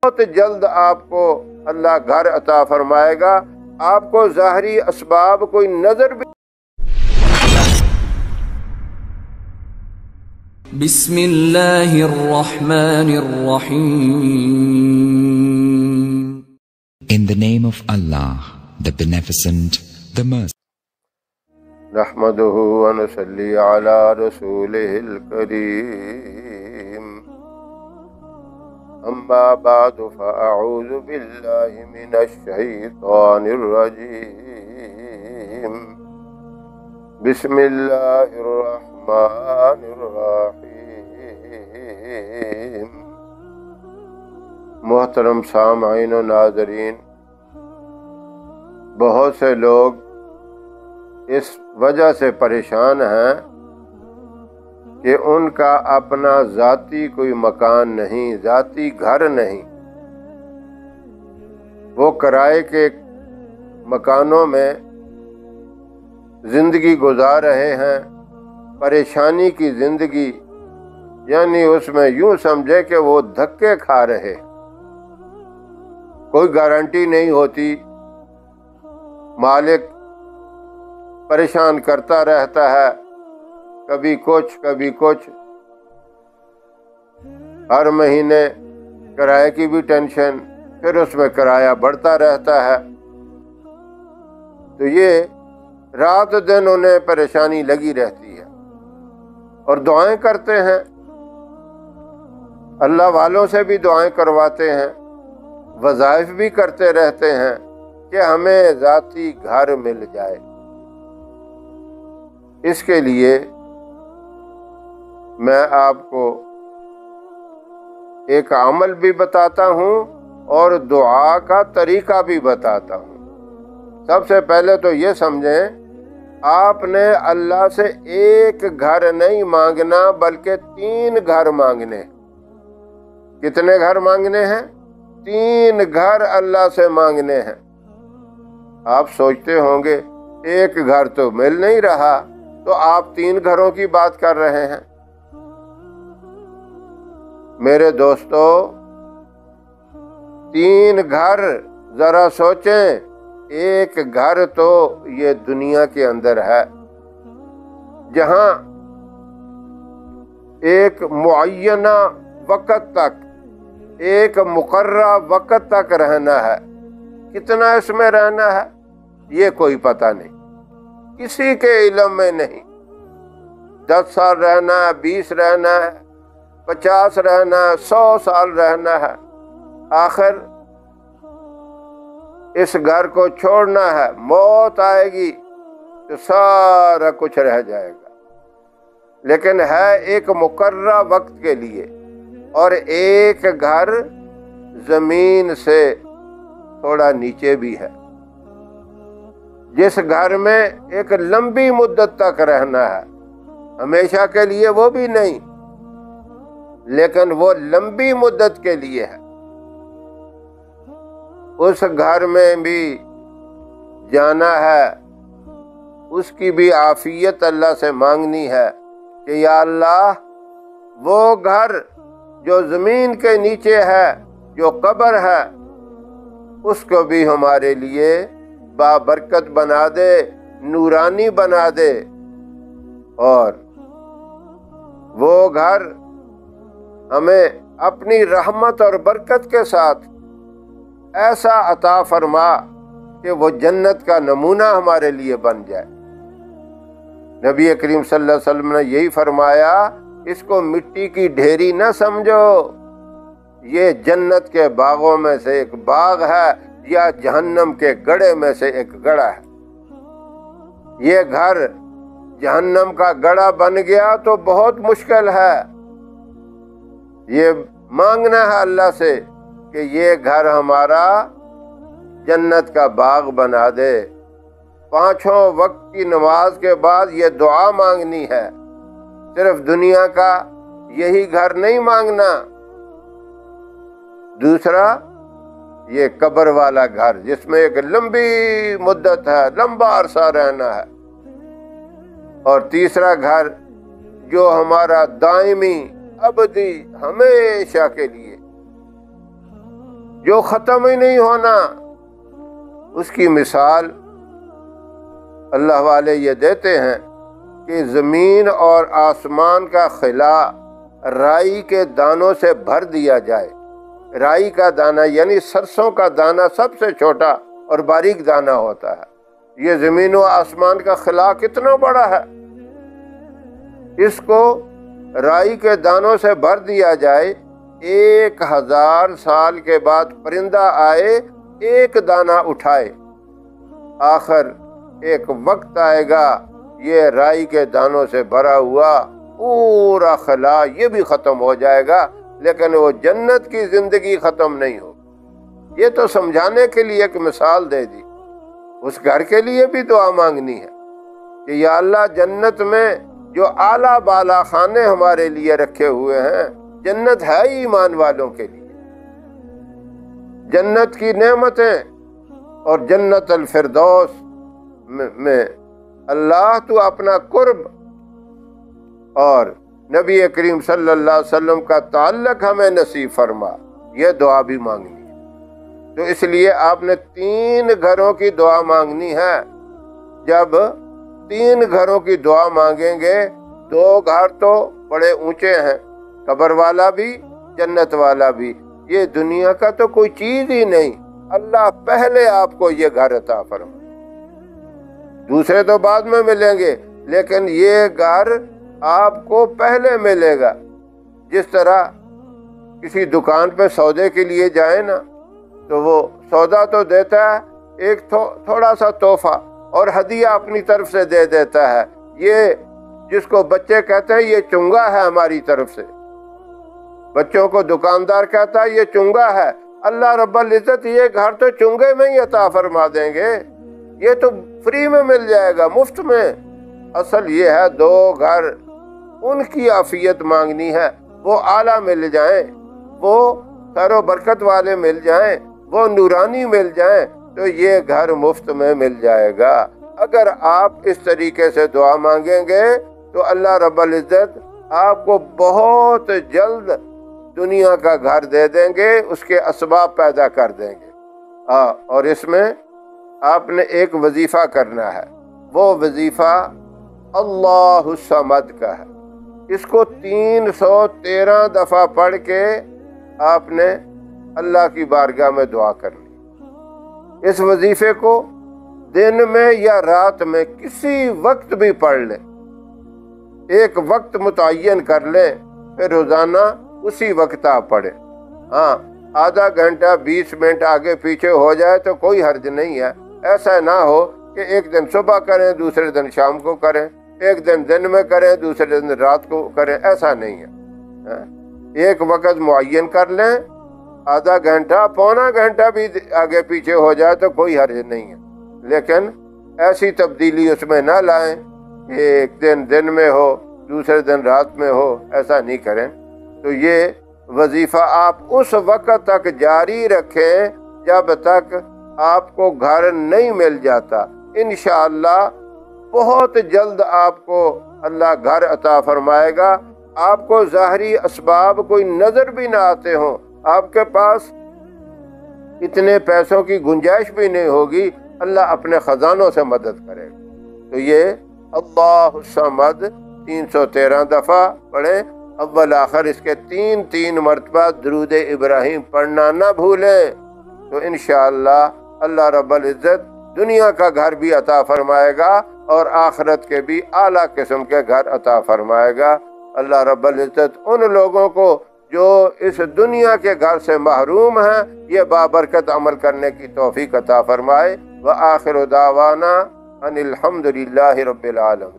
بہت جلد آپ کو اللہ گھر عطا فرمائے گا. آپ کو ظاہری اسباب کوئی نظر بھی. بسم اللہ الرحمن الرحیم. In the name of Allah, the Beneficent, the Merciful. نحمده ونصلي على رسوله الكريم. أما بعد فأعوذ بالله من الشيطان الرجيم. بسم الله الرحمن الرحيم. محترم سامعین و ناظرین، بہت سے لوگ اس وجہ سے پریشان ہیں کہ ان کا اپنا ذاتی کوئی مکان نہیں، ذاتی گھر نہیں. وہ کرائے کے مکانوں میں زندگی گزار رہے ہیں، پریشانی کی زندگی، یعنی اس میں یوں سمجھے کہ وہ دھکے کھا رہے، کوئی گارنٹی نہیں ہوتی. مالک پریشان کرتا رہتا ہے، کبھی کچھ کبھی کچھ. ہر مہینے کرائے کی بھی ٹینشن، پھر اس میں کرایہ بڑھتا رہتا ہے. تو یہ رات دن انہیں پریشانی لگی رہتی ہے اور دعائیں کرتے ہیں، اللہ والوں سے بھی دعائیں کرواتے ہیں، وظائف بھی کرتے رہتے ہیں کہ ہمیں ذاتی گھر مل جائے. اس کے لیے میں آپ کو ایک عمل بھی بتاتا ہوں اور دعا کا طریقہ بھی بتاتا ہوں. سب سے پہلے تو یہ سمجھیں، آپ نے اللہ سے ایک گھر نہیں مانگنا بلکہ 3 گھر مانگنے. کتنے گھر مانگنے ہیں؟ 3 گھر اللہ سے مانگنے ہیں. آپ سوچتے ہوں گے ایک گھر تو مل نہیں رہا، تو آپ 3 گھروں کی بات کر رہے ہیں. میرے دوستو، 3 گھر ذرا سوچیں. ایک گھر تو یہ دنیا کے اندر ہے جہاں ایک معینہ وقت تک، ایک مقررہ وقت تک رہنا ہے. کتنا اس میں رہنا ہے یہ کوئی پتہ نہیں، کسی کے علم میں نہیں. 10 سال رہنا ہے، 20 رہنا ہے، 50 رہنا ہے، 100 سال رہنا ہے. آخر اس گھر کو چھوڑنا ہے، موت آئے گی تو سارا کچھ رہ جائے گا. لیکن ہے ایک مقررہ وقت کے لیے. اور ایک گھر زمین سے تھوڑا نیچے بھی ہے، جس گھر میں ایک لمبی مدت تک رہنا ہے. ہمیشہ کے لیے وہ بھی نہیں، لیکن وہ لمبی مدت کے لیے ہے. اس گھر میں بھی جانا ہے، اس کی بھی عافیت اللہ سے مانگنی ہے کہ یا اللہ، وہ گھر جو زمین کے نیچے ہے، جو قبر ہے، اس کو بھی ہمارے لیے بابرکت بنا دے، نورانی بنا دے. اور وہ گھر ہمیں اپنی رحمت اور برکت کے ساتھ ایسا عطا فرما کہ وہ جنت کا نمونہ ہمارے لیے بن جائے. نبی کریم صلی اللہ علیہ وسلم نے یہی فرمایا، اس کو مٹی کی ڈھیری نہ سمجھو، یہ جنت کے باغوں میں سے ایک باغ ہے یا جہنم کے گڑھے میں سے ایک گڑھا ہے. یہ گھر جہنم کا گڑھا بن گیا تو بہت مشکل ہے. یہ مانگنا ہے اللہ سے کہ یہ گھر ہمارا جنت کا باغ بنا دے. 5 وقت کی نماز کے بعد یہ دعا مانگنی ہے. صرف دنیا کا یہی گھر نہیں مانگنا. دوسرا، یہ قبر والا گھر جس میں ایک لمبی مدت ہے، لمبا عرصہ رہنا ہے. اور تیسرا گھر جو ہمارا دائمی، ابدی، ہمیشہ کے لیے. جو ختم ہی نہیں ہونا، اس کی مثال اللہ والے یہ دیتے ہیں کہ زمین اور آسمان کا خلا رائی کے دانوں سے بھر دیا جائے۔ رائی کا دانہ یعنی سرسوں کا دانہ سب سے چھوٹا اور باریک دانہ ہوتا ہے، یہ زمین و آسمان کا خلا کتنا بڑا ہے، اس کو رائی کے دانوں سے بھر دیا جائے، 1000 سال کے بعد پرندہ آئے ایک دانہ اٹھائے، آخر ایک وقت آئے گا یہ رائی کے دانوں سے بھرا ہوا پورا خلا یہ بھی ختم ہو جائے گا، لیکن وہ جنت کی زندگی ختم نہیں ہو۔ یہ تو سمجھانے کے لیے ایک مثال دے دی۔ اس گھر کے لیے بھی دعا مانگنی ہے کہ یا اللہ جنت میں جو اعلیٰ بالا خانے ہمارے لیے رکھے ہوئے ہیں، جنت ہے ہی ایمان والوں کے لیے، جنت کی نعمتیں اور جنت الفردوس میں اللہ تو اپنا قرب اور نبی کریم صلی اللہ علیہ وسلم کا تعلق ہمیں نصیب فرما، یہ دعا بھی مانگنی ہے۔ تو اس لیے آپ نے 3 گھروں کی دعا مانگنی ہے۔ جب 3 گھروں کی دعا مانگیں گے، 2 گھر تو بڑے اونچے ہیں، قبر والا بھی جنت والا بھی، یہ دنیا کا تو کوئی چیز ہی نہیں، اللہ پہلے آپ کو یہ گھر عطا فرما، دوسرے تو بعد میں ملیں گے، لیکن یہ گھر آپ کو پہلے ملے گا۔ جس طرح کسی دکان پہ سودے کے لیے جائیں نا، تو وہ سودا تو دیتا ہے، ایک تھوڑا سا تحفہ اور ہدیہ اپنی طرف سے دے دیتا ہے، یہ جس کو بچے کہتے ہیں یہ چنگا ہے ہماری طرف سے، بچوں کو دکاندار کہتا ہے یہ چنگا ہے، اللہ رب العزت یہ گھر تو چنگے میں ہی عطا فرما دیں گے، یہ تو فری میں مل جائے گا، مفت میں۔ اصل یہ ہے 2 گھر، ان کی عافیت مانگنی ہے، وہ اعلیٰ مل جائیں، وہ خیر و برکت والے مل جائیں، وہ نورانی مل جائیں، تو یہ گھر مفت میں مل جائے گا۔ اگر آپ اس طریقے سے دعا مانگیں گے تو اللہ رب العزت آپ کو بہت جلد دنیا کا گھر دے دیں گے، اس کے اسباب پیدا کر دیں گے۔ اور اس میں آپ نے ایک وظیفہ کرنا ہے، وہ وظیفہ اللہ الصمد کا ہے، اس کو 313 دفعہ پڑھ کے آپ نے اللہ کی بارگاہ میں دعا کرنی۔ اس وظیفے کو دن میں یا رات میں کسی وقت بھی پڑھ لیں، ایک وقت متعین کر لیں، پھر روزانہ اسی وقت آپ پڑھیں۔ آدھا گھنٹہ 20 منٹ آگے پیچھے ہو جائے تو کوئی حرج نہیں ہے، ایسا نہ ہو کہ ایک دن صبح کریں دوسرے دن شام کو کریں، ایک دن میں کریں دوسرے دن رات کو کریں، ایسا نہیں ہے۔ ایک وقت معین کر لیں، آدھا گھنٹہ پونا گھنٹہ بھی آگے پیچھے ہو جائے تو کوئی حرج نہیں ہے، لیکن ایسی تبدیلی اس میں نہ لائیں کہ ایک دن میں ہو دوسرے دن رات میں ہو، ایسا نہیں کریں۔ تو یہ وظیفہ آپ اس وقت تک جاری رکھیں جب تک آپ کو گھر نہیں مل جاتا، انشاءاللہ بہت جلد آپ کو اللہ گھر عطا فرمائے گا۔ آپ کو ظاہری اسباب کوئی نظر بھی نہ آتے ہوں، آپ کے پاس اتنے پیسوں کی گنجائش بھی نہیں ہوگی، اللہ اپنے خزانوں سے مدد کرے گا۔ تو یہ اللہ الصمد 313 دفعہ پڑھیں، اول آخر اس کے 3 مرتبہ درود ابراہیم پڑھنا نہ بھولیں، تو انشاءاللہ اللہ رب العزت دنیا کا گھر بھی عطا فرمائے گا اور آخرت کے بھی اعلیٰ قسم کے گھر عطا فرمائے گا۔ اللہ رب العزت ان لوگوں کو جو اس دنیا کے گھر سے محروم ہیں یہ بابرکت عمل کرنے کی توفیق عطا فرمائے۔ وآخر دعوانا ان الحمد للہ رب العالمین۔